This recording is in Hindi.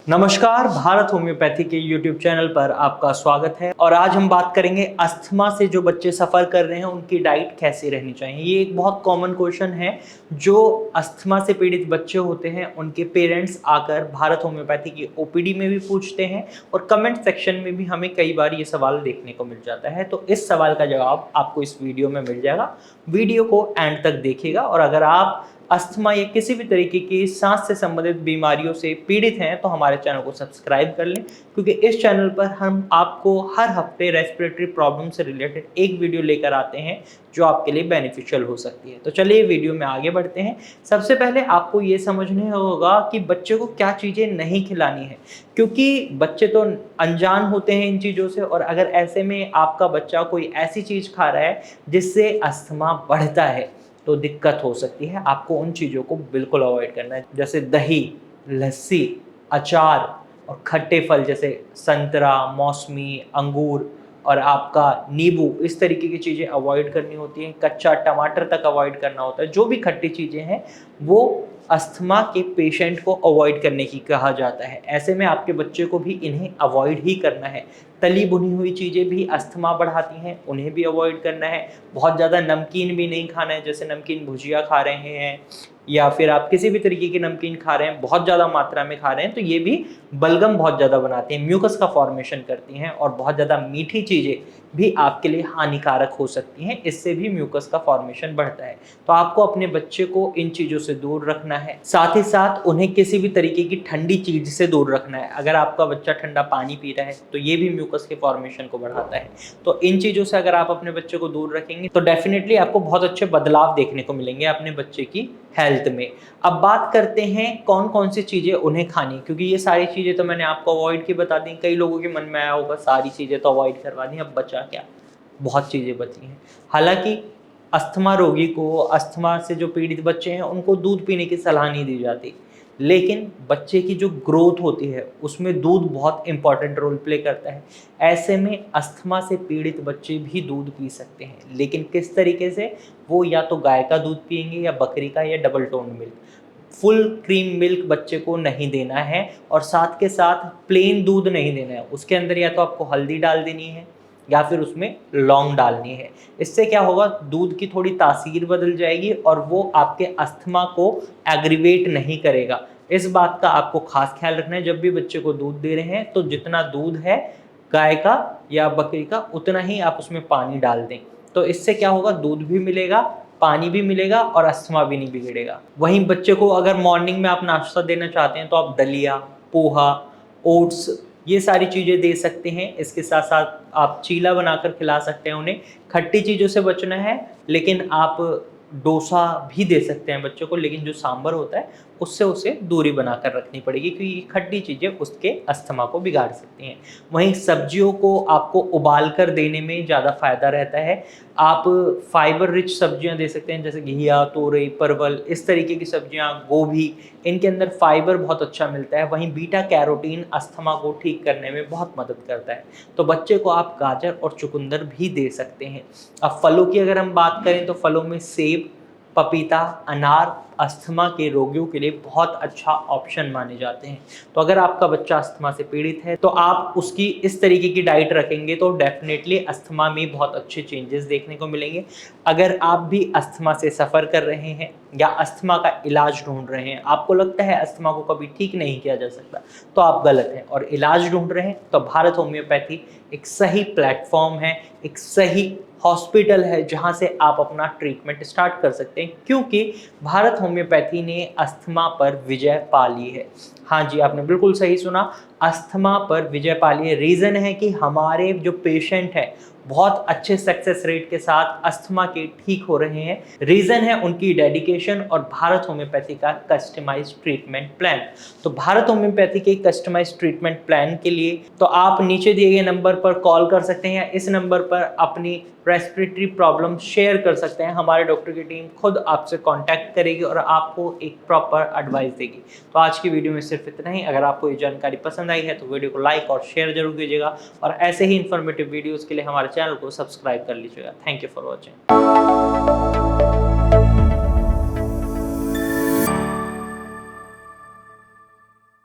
नमस्कार, भारत होम्योपैथी के यूट्यूब चैनल पर आपका स्वागत है। और आज हम बात करेंगे अस्थमा से जो बच्चे सफ़र कर रहे हैं उनकी डाइट कैसी रहनी चाहिए। ये एक बहुत कॉमन क्वेश्चन है जो अस्थमा से पीड़ित बच्चे होते हैं उनके पेरेंट्स आकर भारत होम्योपैथी की ओपीडी में भी पूछते हैं और कमेंट सेक्शन में भी हमें कई बार ये सवाल देखने को मिल जाता है। तो इस सवाल का जवाब आपको इस वीडियो में मिल जाएगा। वीडियो को एंड तक देखिएगा और अगर आप अस्थमा या किसी भी तरीके की सांस से संबंधित बीमारियों से पीड़ित हैं तो हमारे चैनल को सब्सक्राइब कर लें, क्योंकि इस चैनल पर हम आपको हर हफ्ते रेस्पिरेटरी प्रॉब्लम से रिलेटेड एक वीडियो लेकर आते हैं जो आपके लिए बेनिफिशियल हो सकती है। तो चलिए वीडियो में आगे बढ़ते हैं। सबसे पहले आपको ये समझना होगा कि बच्चे को क्या चीज़ें नहीं खिलानी है, क्योंकि बच्चे तो अनजान होते हैं इन चीज़ों से। और अगर ऐसे में आपका बच्चा कोई ऐसी चीज़ खा रहा है जिससे अस्थमा बढ़ता है तो दिक्कत हो सकती है। आपको उन चीज़ों को बिल्कुल अवॉइड करना है, जैसे दही, लस्सी, अचार और खट्टे फल जैसे संतरा, मौसमी, अंगूर और आपका नींबू, इस तरीके की चीज़ें अवॉइड करनी होती हैं। कच्चा टमाटर तक अवॉइड करना होता है। जो भी खट्टी चीज़ें हैं वो अस्थमा के पेशेंट को अवॉइड करने की कहा जाता है। ऐसे में आपके बच्चे को भी इन्हें अवॉइड ही करना है। तली भुनी हुई चीज़ें भी अस्थमा बढ़ाती हैं, उन्हें भी अवॉइड करना है। बहुत ज़्यादा नमकीन भी नहीं खाना है, जैसे नमकीन भुजिया खा रहे हैं या फिर आप किसी भी तरीके की नमकीन खा रहे हैं, बहुत ज़्यादा मात्रा में खा रहे हैं, तो ये भी बलगम बहुत ज़्यादा बनाती हैं, म्यूकस का फॉर्मेशन करती हैं। और बहुत ज़्यादा मीठी चीज़ें भी आपके लिए हानिकारक हो सकती हैं, इससे भी म्यूकस का फॉर्मेशन बढ़ता है। तो आपको अपने बच्चे को इन चीज़ों से दूर रखना है। साथ ही साथ उन्हें किसी भी तरीके की ठंडी चीज़ से दूर रखना है। अगर आपका बच्चा ठंडा पानी पी रहा है तो ये भी म्यूकस के फॉर्मेशन को बढ़ाता है। तो इन चीज़ों से अगर आप अपने बच्चे को दूर रखेंगे तो डेफिनेटली आपको बहुत अच्छे बदलाव देखने को मिलेंगे अपने बच्चे की हेल्थ में। अब बात करते हैं कौन कौन सी चीज़ें उन्हें खानी, क्योंकि ये सारी चीज़ें तो मैंने आपको अवॉइड की बता दी। कई लोगों के मन में आया होगा सारी चीज़ें तो अवॉइड करवा दी, अब बचा क्या? बहुत चीज़ें बची हैं। हालांकि अस्थमा रोगी को, अस्थमा से जो पीड़ित बच्चे हैं उनको दूध पीने की सलाह नहीं दी जाती, लेकिन बच्चे की जो ग्रोथ होती है उसमें दूध बहुत इंपॉर्टेंट रोल प्ले करता है। ऐसे में अस्थमा से पीड़ित बच्चे भी दूध पी सकते हैं, लेकिन किस तरीके से? वो या तो गाय का दूध पिएंगे या बकरी का या double tone milk. Full cream milk बच्चे को नहीं देना है और साथ के साथ प्लेन दूध नहीं देना है। उसके अंदर या तो आपको हल्दी डाल देनी है या फिर उसमें लौंग डालनी है। इससे क्या होगा, दूध की थोड़ी तासीर बदल जाएगी और वो आपके अस्थमा को एग्रीवेट नहीं करेगा। इस बात का आपको खास ख्याल रखना है। जब भी बच्चे को दूध दे रहे हैं तो जितना दूध है गाय का या बकरी का उतना ही आप उसमें पानी डाल दें। तो इससे क्या होगा, दूध भी मिलेगा, पानी भी मिलेगा और अस्थमा भी नहीं बिगड़ेगा। वहीं बच्चे को अगर मॉर्निंग में आप नाश्ता देना चाहते हैं तो आप दलिया, पोहा, ओट्स, ये सारी चीज़ें दे सकते हैं। इसके साथ साथ आप चीला बनाकर खिला सकते हैं उन्हें। खट्टी चीज़ों से बचना है, लेकिन आप डोसा भी दे सकते हैं बच्चों को, लेकिन जो सांभर होता है उससे उसे दूरी बनाकर रखनी पड़ेगी, क्योंकि ये खट्टी चीज़ें उसके अस्थमा को बिगाड़ सकती हैं। वहीं सब्जियों को आपको उबाल कर देने में ज़्यादा फायदा रहता है। आप फाइबर रिच सब्जियां दे सकते हैं, जैसे घिया, तोरई, परवल, इस तरीके की सब्जियां, गोभी, इनके अंदर फाइबर बहुत अच्छा मिलता है। वहीं बीटा कैरोटीन अस्थमा को ठीक करने में बहुत मदद करता है। तो बच्चे को आप गाजर और चुकंदर भी दे सकते हैं। अब फलों की अगर हम बात करें तो फलों में सेब, पपीता, अनार अस्थमा के रोगियों के लिए बहुत अच्छा ऑप्शन माने जाते हैं। तो अगर आपका बच्चा अस्थमा से पीड़ित है तो आप उसकी इस तरीके की डाइट रखेंगे तो डेफिनेटली अस्थमा में बहुत अच्छे चेंजेस देखने को मिलेंगे। अगर आप भी अस्थमा से सफ़र कर रहे हैं या अस्थमा का इलाज ढूंढ रहे हैं, आपको लगता है अस्थमा को कभी ठीक नहीं किया जा सकता, तो आप गलत हैं। और इलाज ढूंढ रहे हैं तो भारत होम्योपैथी एक सही प्लेटफॉर्म है, एक सही हॉस्पिटल है जहां से आप अपना ट्रीटमेंट स्टार्ट कर सकते हैं, क्योंकि भारत होम्योपैथी ने अस्थमा पर विजय पा ली है। हाँ जी, आपने बिल्कुल सही सुना, अस्थमा पर विजय पा ली है। रीज़न है कि हमारे जो पेशेंट हैं बहुत अच्छे सक्सेस रेट के साथ अस्थमा के ठीक हो रहे हैं। रीज़न है उनकी डेडिकेशन और भारत होम्योपैथी का कस्टमाइज्ड ट्रीटमेंट प्लान। तो भारत होम्योपैथी के कस्टमाइज्ड ट्रीटमेंट प्लान के लिए तो आप नीचे दिए गए नंबर पर कॉल कर सकते हैं या इस नंबर पर अपनी रेस्पिरेटरी प्रॉब्लम शेयर कर सकते हैं। हमारे डॉक्टर की टीम खुद आपसे कांटेक्ट करेगी और आपको एक प्रॉपर एडवाइस देगी। तो आज की वीडियो में सिर्फ इतना ही। अगर आपको ये जानकारी पसंद आई है तो वीडियो को लाइक और शेयर जरूर कीजिएगा और ऐसे ही इन्फॉर्मेटिव वीडियोस के लिए हमारे चैनल को सब्सक्राइब कर लीजिएगा। Thank you for watching.